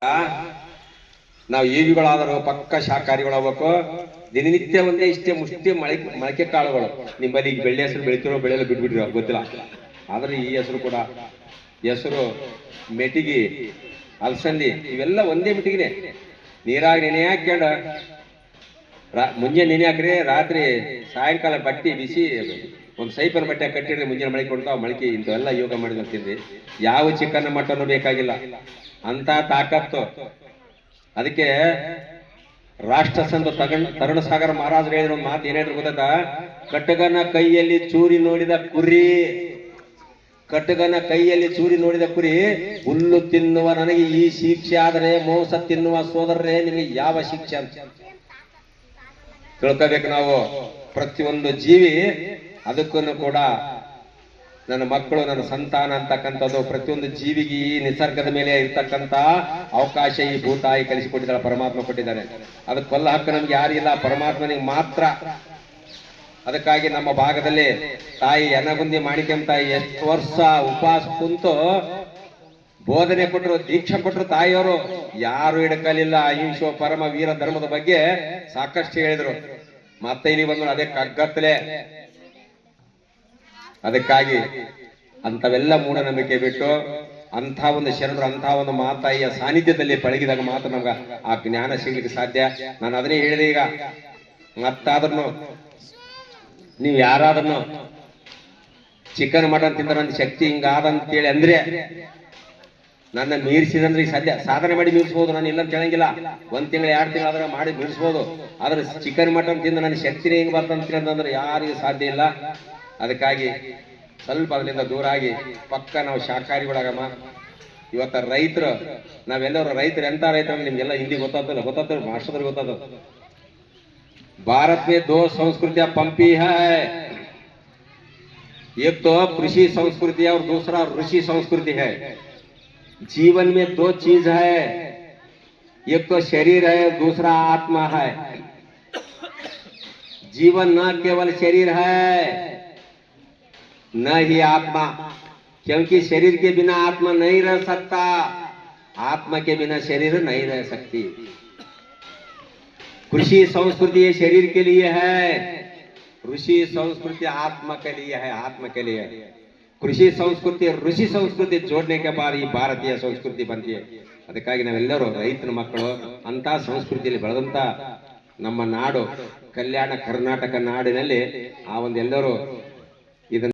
ನಾವು ಈವಿಗಳಾದರೂ ಪಕ್ಕ ಶಾಕಾಹಾರಿಗಳಾಗಬೇಕು. ದಿನನಿತ್ಯ ಒಂದೇ ಇಷ್ಟೇ ಮುಷ್ಟಿ ಮೊಳಕೆ ಕಾಳುಗಳು. ನಿಮ್ಮಲ್ಲಿ ಈಗ ಬೆಳ್ಳಿ ಹೆಸರು ಬೆಳಿತಿರೋ ಬೆಳೆಯಲ್ಲ ಬಿಟ್ಬಿಟ್ರಿ ಗೊತ್ತಿಲ್ಲ. ಆದ್ರೆ ಈ ಹೆಸರು ಕೂಡ ಹೆಸರು, ಮೆಟಿಗಿ, ಅಲಸಂದಿ ಇವೆಲ್ಲ ಒಂದೇ ಮಿಟಿಗಿನೇ. ನೀರಾಗಿ ನೆನೆ ಹಾಕ್ಯಂಡು ಮುಂಜಾನೆ ನೆನೆ ಹಾಕ್ರಿ, ರಾತ್ರಿ ಸಾಯಂಕಾಲ ಬಟ್ಟಿ ಬಿಸಿ ಒಂದು ಸೈಪರ್ ಬಟ್ಟೆ ಕಟ್ಟಿಡ್ರಿ, ಮುಂಜಾನೆ ಮೊಳಕೆ ಕೊಡ್ತಾವ. ಮೊಳಕೆ ಇಂಥವೆಲ್ಲ ಯೋಗ ಮಾಡಿದ ತಿಂದ್ರಿ ಯಾವ ಚಿಕನ್ ಮಟನ್ ಬೇಕಾಗಿಲ್ಲ, ಅಂತ ತಾಕತ್ತು. ಅದಕ್ಕೆ ರಾಷ್ಟ್ರ ಸಂತ ತರುಣ ಸಾಗರ ಮಹಾರಾಜರು ಹೇಳಿದ್ರು ಒಂದು ಮಾತು. ಏನೇಳ್ರು ಗೊತ್ತ? ಕಟ್ಟಗನ ಕೈಯಲ್ಲಿ ಚೂರಿ ನೋಡಿದ ಕುರಿ, ಕಟ್ಟಗನ ಕೈಯಲ್ಲಿ ಚೂರಿ ನೋಡಿದ ಕುರಿ, ಹುಲ್ಲು ತಿನ್ನುವ ನನಗೆ ಈ ಶಿಕ್ಷೆ ಆದರೆ ಮೋಸ ತಿನ್ನುವ ಸೋದರರೇ ನಿಮಗೆ ಯಾವ ಶಿಕ್ಷೆ ಅಂತ ತಿಳ್ಕೋಬೇಕು ನಾವು. ಪ್ರತಿಯೊಂದು ಜೀವಿ, ಅದಕ್ಕೂ ಕೂಡ ನನ್ನ ಮಕ್ಕಳು, ನನ್ನ ಸಂತಾನ ಅಂತಕ್ಕಂಥದ್ದು ಪ್ರತಿಯೊಂದು ಜೀವಿಗೆ ಈ ನಿಸರ್ಗದ ಮೇಲೆ ಇರ್ತಕ್ಕಂಥ ಅವಕಾಶ ಈ ಭೂತಾಯಿ ಕಲಿಸಿಕೊಟ್ಟಿದ್ದಾಳೆ, ಪರಮಾತ್ಮ ಕೊಟ್ಟಿದ್ದಾನೆ. ಅದಕ್ಕೆ ಕೊಲ್ಲ ಹಕ್ಕು ನಮ್ಗೆ ಯಾರಿಲ್ಲ, ಪರಮಾತ್ಮನಿಗೆ ಮಾತ್ರ. ಅದಕ್ಕಾಗಿ ನಮ್ಮ ಭಾಗದಲ್ಲಿ ತಾಯಿ ಎನಗುಂದಿ ಮಾಣಿಕ್ಯಂ ತಾಯಿ ಎಷ್ಟು ವರ್ಷ ಉಪವಾಸ ಕುಂತು ಬೋಧನೆ ಕೊಟ್ಟರು, ದೀಕ್ಷೆ ಕೊಟ್ಟರು ತಾಯಿಯವರು. ಯಾರು ಹಿಡಕಲಿಲ್ಲ. ಅಹಿಂಸೆ ಪರಮ ವೀರ ಧರ್ಮದ ಬಗ್ಗೆ ಸಾಕಷ್ಟು ಹೇಳಿದ್ರು. ಮತ್ತೆ ಇಲ್ಲಿ ಬಂದ್ರು ಅದೇ ಕಗ್ಗತ್ತಲೆ. ಅದಕ್ಕಾಗಿ ಅಂತವೆಲ್ಲ ಮೂಢನಂಬಿಕೆ ಬಿಟ್ಟು ಅಂಥ ಒಂದು ಶರಣರು, ಅಂಥ ಒಂದು ಮಾತಾಯಿಯ ಸಾನ್ನಿಧ್ಯದಲ್ಲಿ ಪಳಗಿದಾಗ ಮಾತ್ರ ನಮ್ಗೆ ಆ ಜ್ಞಾನ ಸಿಗ್ಲಿಕ್ಕೆ ಸಾಧ್ಯ. ನಾನು ಅದನ್ನೇ ಹೇಳಿದೆ. ಈಗ ಮತ್ತಾದ್ರೂ ನೀವು ಯಾರಾದ್ರೂ ಚಿಕನ್ ಮಟನ್ ತಿಂದ್ರೆ ನನ್ನ ಶಕ್ತಿ ಹಿಂಗಾದಂತೇಳಿ ಅಂದ್ರೆ ನನ್ನ ಮೀರಿಸಿದಂದ್ರೆ ಈಗ ಸದ್ಯ ಸಾಧನೆ ಮಾಡಿ ಮೀರಿಸ್ಬೋದು. ನಾನು ಇಲ್ಲ ಕೇಳಂಗಿಲ್ಲ. 1 ತಿಂಗಳು 2 ತಿಂಗಳು ಆದ್ರೆ ಮಾಡಿ ಮೀರಿಸ್ಬೋದು. ಆದ್ರೆ ಚಿಕನ್ ಮಟನ್ ತಿಂದು ನನ್ನ ಶಕ್ತಿನೇ ಹಿಂಗ್ ಬರ್ತಂತಂದ್ರೆ ಯಾರಿಗೂ ಸಾಧ್ಯ ಇಲ್ಲ. ಅದಕ್ಕಾಗಿ ಸ್ವಲ್ಪ ಅದರಿಂದ ದೂರ ಆಗಿ ಪಕ್ಕ ನಾವು ಶಾಕಾಹಾರಿಗಳಾಗಮ್ಮ. ಇವತ್ತ ರೈತರು, ನಾವೆಲ್ಲರೂ ರೈತರು. ಎಂತ ರೈತರು ನಿಮ್ಗೆಲ್ಲ ಹಿಂದಿ ಗೊತ್ತಾಗ್ತಲ್ಲ, ಗೊತ್ತಾಗ್ತದೆ, ಮಾಸ್ಟರ್ಗಳಿಗೆ ಗೊತ್ತಾಗ್ತದೆ. भारत में 2 संस्कृतियां पंपी है, एक तो कृषि संस्कृति है और दूसरा ऋषि संस्कृति है. जीवन में 2 चीज है, एक तो शरीर है, दूसरा आत्मा है. जीवन न केवल शरीर है, न ही आत्मा, क्योंकि शरीर के बिना आत्मा नहीं रह सकता, आत्मा के बिना शरीर नहीं रह सकती. कृषि संस्कृति शरीर के लिए है, ऋषि संस्कृति आत्मा के लिए है, आत्मा के लिए. कृषि संस्कृति ऋषि संस्कृति जोड़ने के बाद ಈ ಭಾರತೀಯ ಸಂಸ್ಕೃತಿ ಬಂದಿದೆ. ಅದಕ್ಕಾಗಿ ನಾವೆಲ್ಲರೂ ರೈತರ ಮಕ್ಕಳು. ಅಂತ ಸಂಸ್ಕೃತಿಯಲ್ಲಿ ಬೆಳೆದಂತ ನಮ್ಮ ನಾಡು, ಕಲ್ಯಾಣ ಕರ್ನಾಟಕ ನಾಡಿನಲ್ಲಿ ಆ ಒಂದೆಲ್ಲರೂ ಇದನ್ನ